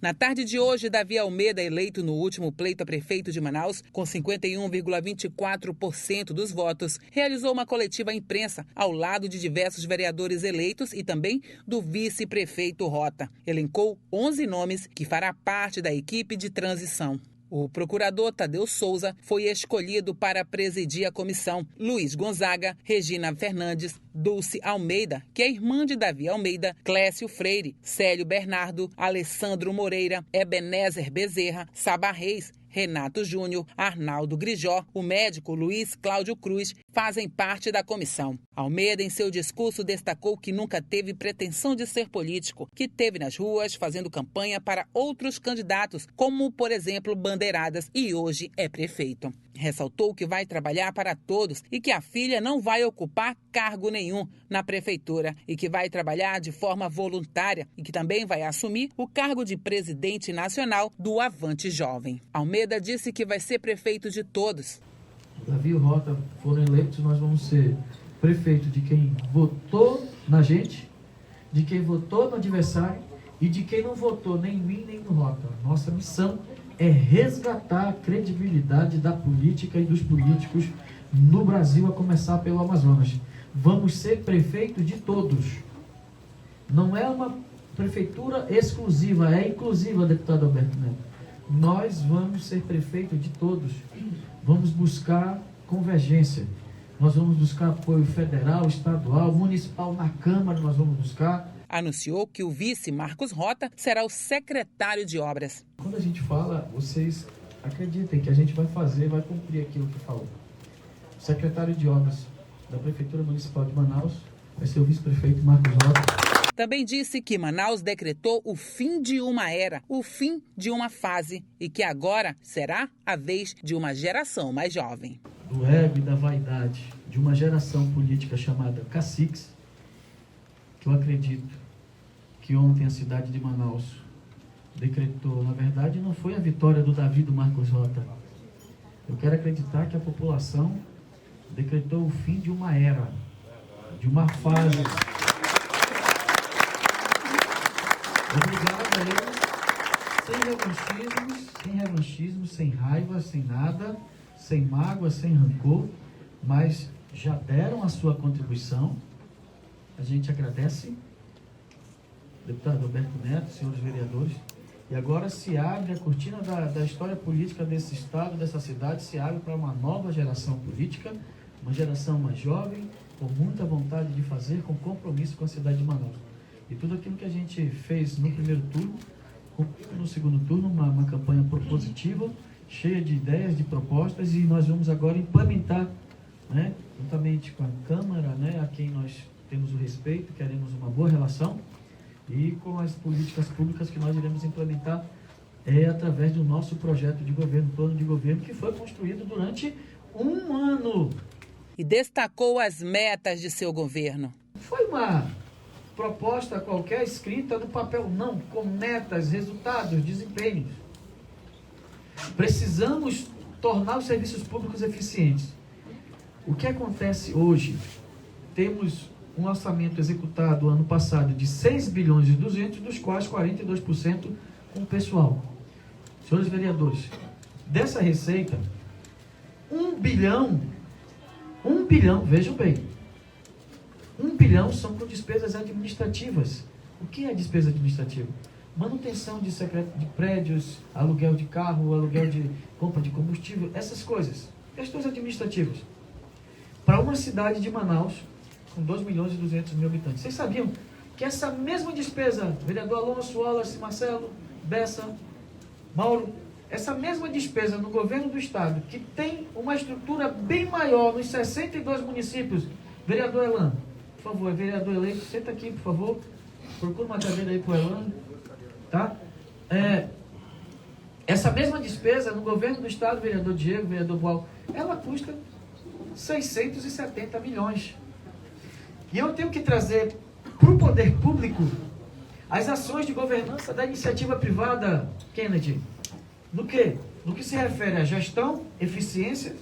Na tarde de hoje, Davi Almeida, eleito no último pleito a prefeito de Manaus, com 51,24% dos votos, realizou uma coletiva à imprensa ao lado de diversos vereadores eleitos e também do vice-prefeito Rota. Elencou 11 nomes que fará parte da equipe de transição. O procurador Tadeu Souza foi escolhido para presidir a comissão. Luiz Gonzaga, Regina Fernandes, Dulce Almeida, que é irmã de Davi Almeida, Clécio Freire, Célio Bernardo, Alessandro Moreira, Ebenezer Bezerra, Saba Reis, Renato Júnior, Arnaldo Grijó, o médico Luiz Cláudio Cruz fazem parte da comissão. Almeida, em seu discurso, destacou que nunca teve pretensão de ser político, que esteve nas ruas fazendo campanha para outros candidatos, como, por exemplo, Bandeiradas, e hoje é prefeito. Ressaltou que vai trabalhar para todos e que a filha não vai ocupar cargo nenhum na prefeitura e que vai trabalhar de forma voluntária e que também vai assumir o cargo de presidente nacional do Avante Jovem. Almeida disse que vai ser prefeito de todos. Davi e o Rota foram eleitos, nós vamos ser prefeito de quem votou na gente, de quem votou no adversário e de quem não votou nem em mim nem no Rota. Nossa missão é resgatar a credibilidade da política e dos políticos no Brasil, a começar pelo Amazonas. Vamos ser prefeito de todos. Não é uma prefeitura exclusiva, é inclusiva, deputado Alberto Neto. Nós vamos ser prefeito de todos. Vamos buscar convergência. Nós vamos buscar apoio federal, estadual, municipal, na Câmara nós vamos buscar. Anunciou que o vice Marcos Rota será o secretário de obras. Quando a gente fala, vocês acreditem que a gente vai fazer, vai cumprir aquilo que falou. O secretário de obras da Prefeitura Municipal de Manaus vai ser o vice-prefeito Marcos Rota. Também disse que Manaus decretou o fim de uma era, o fim de uma fase e que agora será a vez de uma geração mais jovem. Do ego e da vaidade de uma geração política chamada caciques, que eu acredito que ontem a cidade de Manaus decretou, na verdade não foi a vitória do Davi do Marcos Rota. Eu quero acreditar que a população decretou o fim de uma era, de uma fase. Obrigado a eles, sem revanchismo, sem raiva, sem nada, sem mágoa, sem rancor, mas já deram a sua contribuição. A gente agradece, deputado Alberto Neto, senhores vereadores, e agora se abre a cortina da história política desse estado, dessa cidade, se abre para uma nova geração política, uma geração mais jovem, com muita vontade de fazer, com compromisso com a cidade de Manaus. E tudo aquilo que a gente fez no primeiro turno, no segundo turno, uma campanha propositiva, cheia de ideias, de propostas, e nós vamos agora implementar, né, juntamente com a Câmara, né, a quem nós temos o respeito, queremos uma boa relação, e com as políticas públicas que nós iremos implementar através do nosso projeto de governo, plano de governo, que foi construído durante um ano. E destacou as metas de seu governo. Foi uma proposta qualquer escrita no papel, não, com metas, resultados, desempenhos. Precisamos tornar os serviços públicos eficientes. O que acontece hoje? Temos um orçamento executado ano passado de 6 bilhões e 200, dos quais 42% com o pessoal. Senhores vereadores, dessa receita, 1 bilhão, vejam bem, 1 bilhão são com despesas administrativas. O que é despesa administrativa? Manutenção de prédios, aluguel de carro, aluguel de compra de combustível, essas coisas, questões administrativas. Para uma cidade de Manaus, com 2 milhões e 200 mil habitantes. Vocês sabiam que essa mesma despesa, vereador Alonso, Wallace, Marcelo, Bessa, Mauro, essa mesma despesa no governo do estado, que tem uma estrutura bem maior nos 62 municípios, vereador Elano, por favor, vereador eleito, senta aqui, por favor, procura uma cadeira aí para o Elano, tá? Essa mesma despesa no governo do estado, vereador Diego, vereador Boal, ela custa 670 milhões. E eu tenho que trazer para o poder público as ações de governança da iniciativa privada, Kennedy. No que? No que se refere à gestão, eficiência,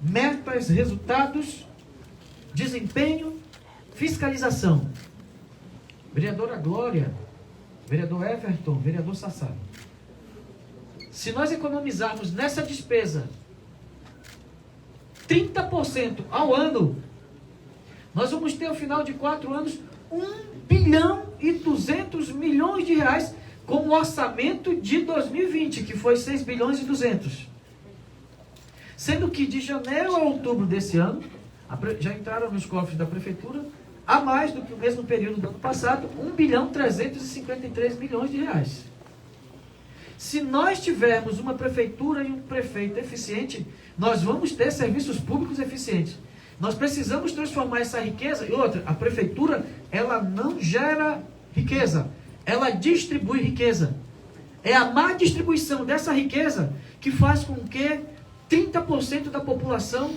metas, resultados, desempenho, fiscalização. Vereadora Glória, vereador Everton, vereador Sassá. Se nós economizarmos nessa despesa 30% ao ano, nós vamos ter ao final de 4 anos 1,2 bilhão com o orçamento de 2020, que foi 6,2 bilhões. Sendo que de janeiro a outubro desse ano, já entraram nos cofres da prefeitura a mais do que o mesmo período do ano passado, 1,353 bilhões. Se nós tivermos uma prefeitura e um prefeito eficiente, nós vamos ter serviços públicos eficientes. Nós precisamos transformar essa riqueza. E outra, a prefeitura, ela não gera riqueza, ela distribui riqueza. É a má distribuição dessa riqueza que faz com que 30% da população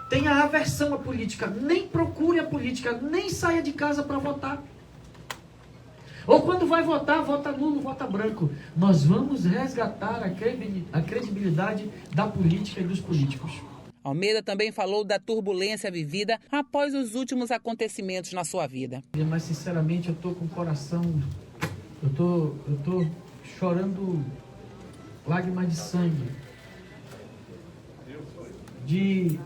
tenha aversão à política, nem procure a política, nem saia de casa para votar. Ou quando vai votar, vota nulo, vota branco. Nós vamos resgatar a credibilidade da política e dos políticos. Almeida também falou da turbulência vivida após os últimos acontecimentos na sua vida. Mas, sinceramente, eu estou com o coração... Eu tô chorando lágrimas de sangue. De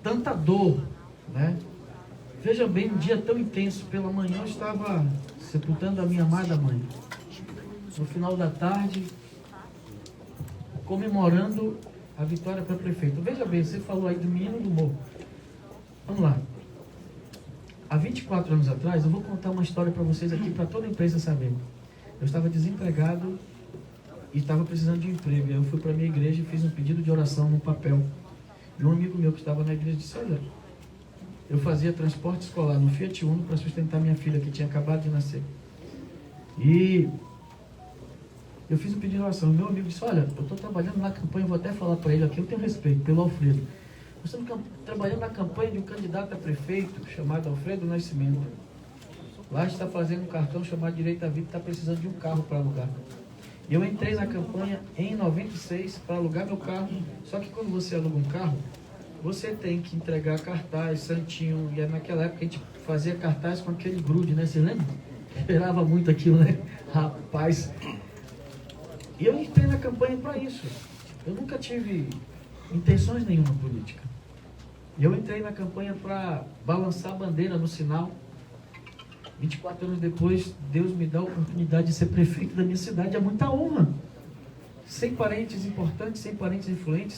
tanta dor, né? Veja bem, um dia tão intenso. Pela manhã eu estava sepultando a minha amada mãe. No final da tarde, comemorando a vitória para prefeito. Veja bem, você falou aí do menino do morro. Vamos lá. Há 24 anos atrás, eu vou contar uma história para vocês aqui, para toda a imprensa saber. Eu estava desempregado e estava precisando de emprego. Eu fui para a minha igreja e fiz um pedido de oração no papel. E um amigo meu que estava na igreja disse: olha, eu fazia transporte escolar no Fiat Uno para sustentar minha filha, que tinha acabado de nascer. E eu fiz um pedido de oração. O meu amigo disse: olha, eu estou trabalhando na campanha, vou até falar para ele aqui, eu tenho respeito pelo Alfredo. Eu estou trabalhando na campanha de um candidato a prefeito chamado Alfredo Nascimento. Lá está fazendo um cartão chamado Direito à Vida, está precisando de um carro para alugar. E eu entrei na campanha em 96 para alugar meu carro. Só que quando você aluga um carro, você tem que entregar cartaz, santinho. E naquela época a gente fazia cartaz com aquele grude, né? Você lembra? Esperava muito aquilo, né? Rapaz. E eu entrei na campanha para isso. Eu nunca tive intenções nenhuma política. E eu entrei na campanha para balançar a bandeira no sinal. 24 anos depois, Deus me dá a oportunidade de ser prefeito da minha cidade. É muita honra. Sem parentes importantes, sem parentes influentes,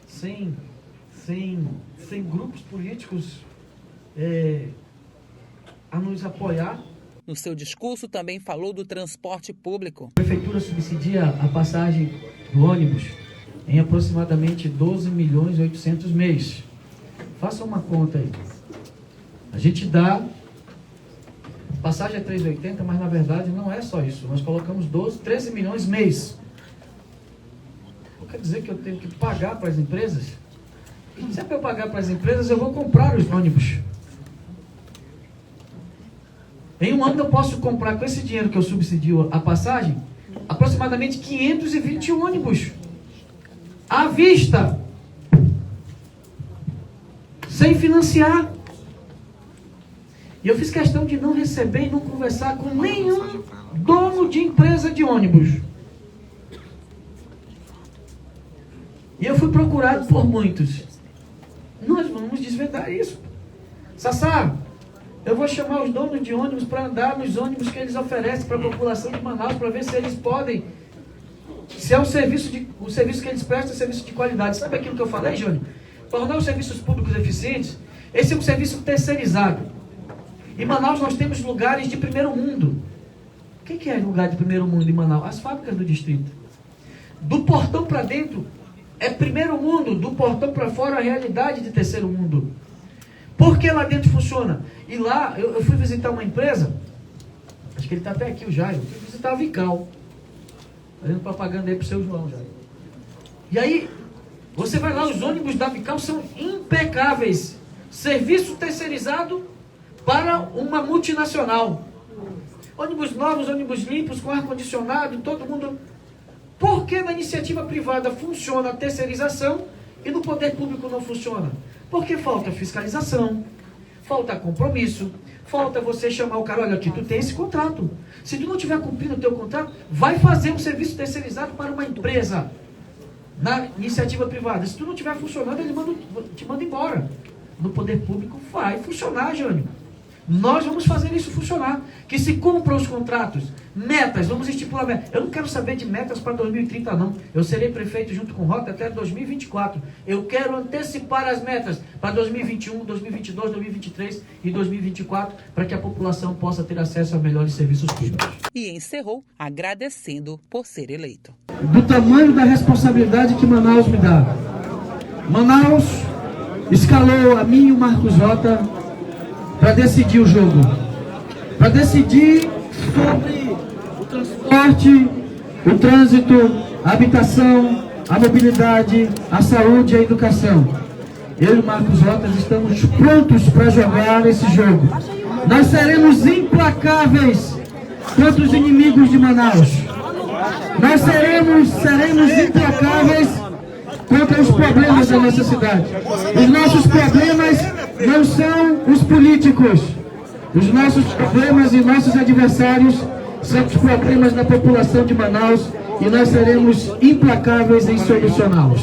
sem grupos políticos a nos apoiar. No seu discurso também falou do transporte público. A prefeitura subsidia a passagem do ônibus em aproximadamente 12.800.000 mês. Faça uma conta aí. A gente dá... Passagem é 3,80, mas na verdade não é só isso. Nós colocamos 13 milhões mês. Quer dizer que eu tenho que pagar para as empresas? Se é para eu pagar para as empresas, eu vou comprar os ônibus. Em um ano eu posso comprar, com esse dinheiro que eu subsidio a passagem, aproximadamente 520 ônibus. À vista. Sem financiar. E eu fiz questão de não receber e não conversar com nenhum dono de empresa de ônibus. E eu fui procurado por muitos. Nós vamos desvendar isso. Sassá, eu vou chamar os donos de ônibus para andar nos ônibus que eles oferecem para a população de Manaus, para ver se eles podem, se é o serviço que eles prestam, é serviço de qualidade. Sabe aquilo que eu falei, Júnior? Tornar os serviços públicos eficientes, esse é um serviço terceirizado. Em Manaus nós temos lugares de primeiro mundo. O que é lugar de primeiro mundo em Manaus? As fábricas do distrito. Do portão para dentro é primeiro mundo, do portão para fora a realidade de terceiro mundo. Por que lá dentro funciona? E lá, eu fui visitar uma empresa, acho que ele está até aqui, o Jairo, fui visitar a Vical, fazendo propaganda aí para o seu João, Jairo. E aí, você vai lá, os ônibus da Vical são impecáveis. Serviço terceirizado para uma multinacional. Ônibus novos, ônibus limpos, com ar-condicionado, todo mundo... Por que na iniciativa privada funciona a terceirização e no poder público não funciona? Porque falta fiscalização, falta compromisso, falta você chamar o cara, olha aqui, tu tem esse contrato. Se tu não estiver cumprindo o teu contrato, vai fazer um serviço terceirizado para uma empresa, na iniciativa privada. Se tu não estiver funcionando, ele te manda embora. No poder público vai funcionar, Jânio. Nós vamos fazer isso funcionar. Que se cumpram os contratos, metas, vamos estipular metas. Eu não quero saber de metas para 2030, não. Eu serei prefeito junto com o Rota até 2024. Eu quero antecipar as metas para 2021, 2022, 2023 e 2024, para que a população possa ter acesso a melhores serviços públicos. E encerrou agradecendo por ser eleito. Do tamanho da responsabilidade que Manaus me dá. Manaus escalou a mim e o Marcos Rota para decidir o jogo, para decidir sobre o transporte, o trânsito, a habitação, a mobilidade, a saúde e a educação. Eu e o Marcos Rotas estamos prontos para jogar esse jogo. Nós seremos implacáveis contra os inimigos de Manaus. Nós seremos implacáveis contra os problemas da nossa cidade. Os nossos problemas não são os políticos. Os nossos problemas e nossos adversários são os problemas da população de Manaus e nós seremos implacáveis em solucioná-los.